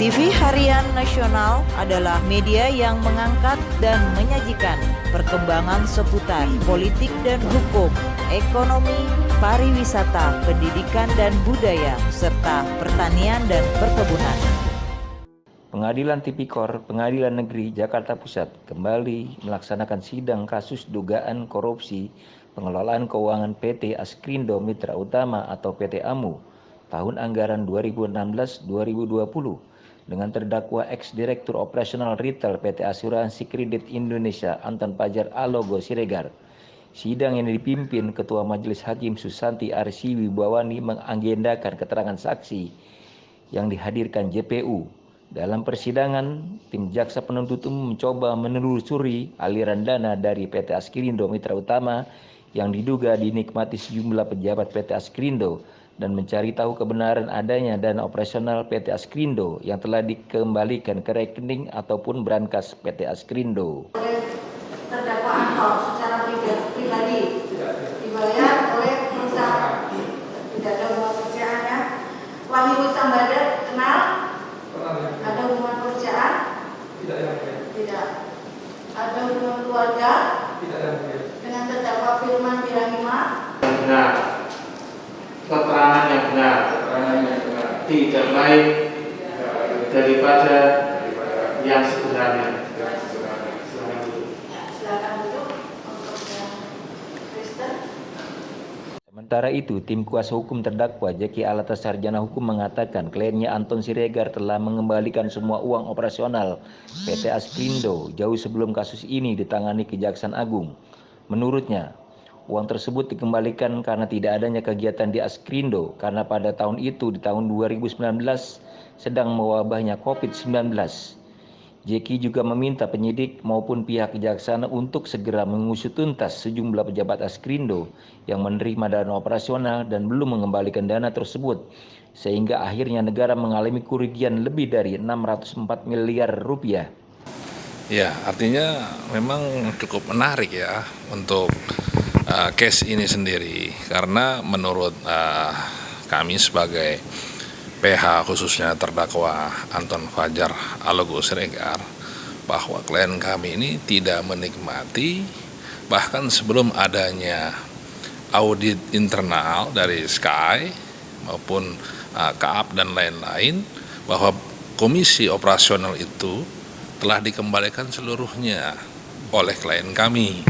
TV Harian Nasional adalah media yang mengangkat dan menyajikan perkembangan seputar politik dan hukum, ekonomi, pariwisata, pendidikan dan budaya, serta pertanian dan perkebunan. Pengadilan Tipikor Pengadilan Negeri Jakarta Pusat kembali melaksanakan sidang kasus dugaan korupsi pengelolaan keuangan PT Askrindo Mitra Utama atau PT AMU tahun anggaran 2016-2020 dengan terdakwa ex-direktur operasional retail PT Asuransi Kredit Indonesia Anton Fajar Alogo Siregar. Sidang yang dipimpin Ketua Majelis Hakim Susanti Arsy Wibawani mengagendakan keterangan saksi yang dihadirkan JPU. Dalam persidangan, tim jaksa penuntut umum mencoba menelusuri aliran dana dari PT Askrindo Mitra Utama yang diduga dinikmati sejumlah pejabat PT Askrindo dan mencari tahu kebenaran adanya dana operasional PT Askrindo yang telah dikembalikan ke rekening ataupun brankas PT Askrindo. Terdakwa Anton secara pribadi dibayar oleh perusahaan, tidak ada hubungan pekerjaannya. Wahyu Sambada kenal? Ada hubungan pekerjaan? Tidak. Ada hubungan keluarga? Dengan terdakwa Firman Birahima? Benar. Keterangan yang benar. Tidak lain daripada yang sebenarnya. Silakan duduk untuk Kristen. Sementara itu, tim kuasa hukum terdakwa Jeki Alata Sarjana Hukum mengatakan kliennya Anton Siregar telah mengembalikan semua uang operasional PT Askrindo jauh sebelum kasus ini ditangani Kejaksaan Agung. Menurutnya, uang tersebut dikembalikan karena tidak adanya kegiatan di Askrindo karena pada tahun itu di tahun 2019 sedang mewabahnya COVID-19. Jeki juga meminta penyidik maupun pihak kejaksaan untuk segera mengusut tuntas sejumlah pejabat Askrindo yang menerima dana operasional dan belum mengembalikan dana tersebut, sehingga akhirnya negara mengalami kerugian lebih dari 604 miliar rupiah. Ya, artinya memang cukup menarik ya untuk case ini sendiri, karena menurut kami sebagai PH khususnya terdakwa Anton Fajar Alogo Siregar, bahwa klien kami ini tidak menikmati bahkan sebelum adanya audit internal dari Sky maupun KAP dan lain-lain, bahwa komisi operasional itu telah dikembalikan seluruhnya oleh klien kami.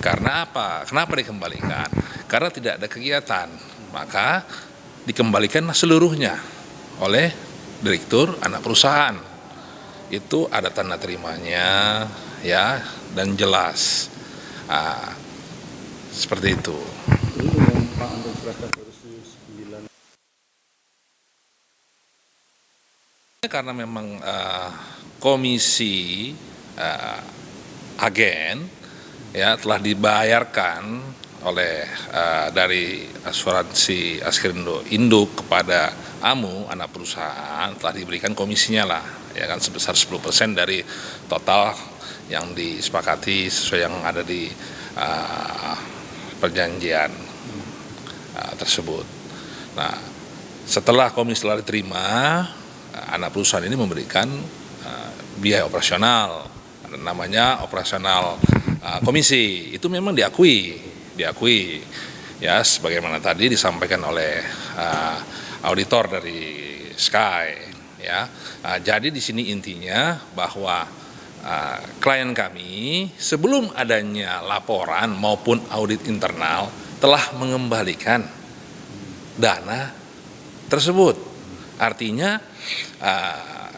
Karena apa? Kenapa dikembalikan? Karena tidak ada kegiatan, maka dikembalikanlah seluruhnya oleh direktur anak perusahaan. Itu ada tanda terimanya ya, dan jelas seperti itu. Karena memang komisi agen ya telah dibayarkan oleh dari asuransi Askrindo induk kepada AMU anak perusahaan, telah diberikan komisinya lah ya kan, sebesar 10% dari total yang disepakati sesuai yang ada di perjanjian tersebut. Nah, setelah komisi telah diterima, anak perusahaan ini memberikan biaya operasional, namanya operasional komisi. Itu memang diakui ya, sebagaimana tadi disampaikan oleh auditor dari Sky ya. Jadi di sini intinya bahwa klien kami sebelum adanya laporan maupun audit internal telah mengembalikan dana tersebut. Artinya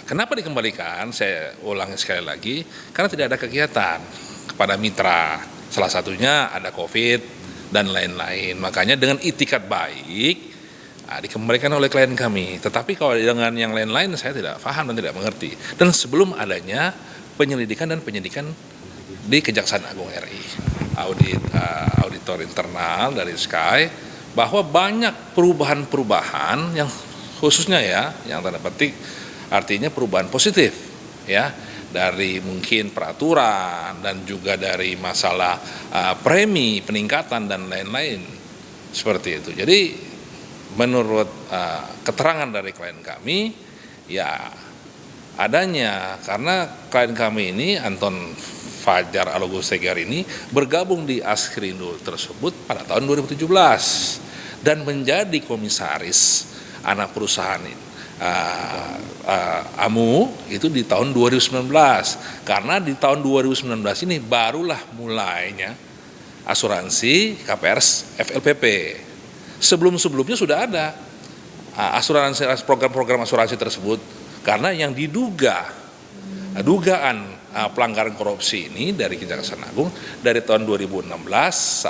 kenapa dikembalikan? Saya ulangi sekali lagi, karena tidak ada kegiatan kepada mitra. Salah satunya ada COVID dan lain-lain. Makanya dengan itikat baik dikembalikan oleh klien kami. Tetapi kalau dengan yang lain-lain saya tidak paham dan tidak mengerti. Dan sebelum adanya penyelidikan dan penyidikan di Kejaksaan Agung RI, auditor internal dari Sky, bahwa banyak perubahan-perubahan yang khususnya ya, yang tanda petik artinya perubahan positif ya, dari mungkin peraturan dan juga dari masalah premi, peningkatan dan lain-lain seperti itu. Jadi menurut keterangan dari klien kami ya adanya karena klien kami ini Anton Fajar Alogosegar ini bergabung di Askrindo tersebut pada tahun 2017 dan menjadi komisaris anak perusahaan AMU itu di tahun 2019, karena di tahun 2019 ini barulah mulainya asuransi KPR FLPP. Sebelum-sebelumnya sudah ada asuransi, program-program asuransi tersebut, karena yang dugaan pelanggaran korupsi ini dari Kejaksaan Agung dari tahun 2016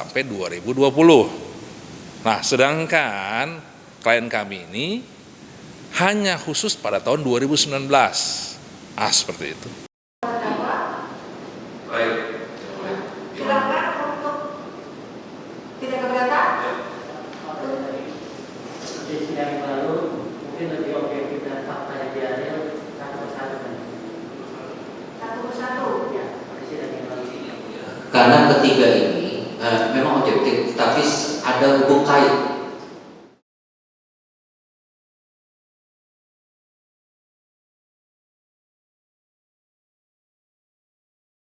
sampai 2020. Nah, sedangkan klien kami ini hanya khusus pada tahun 2019. Seperti itu. Baik. Silakan untuk tidak keberatan. Di sidang lalu mungkin lebih objektif dan fakta yang diambil satu persatu. Satu persatu. Ya, di sidang yang lalu. Karena ketiga ini memang objektif, tapi ada hubung kait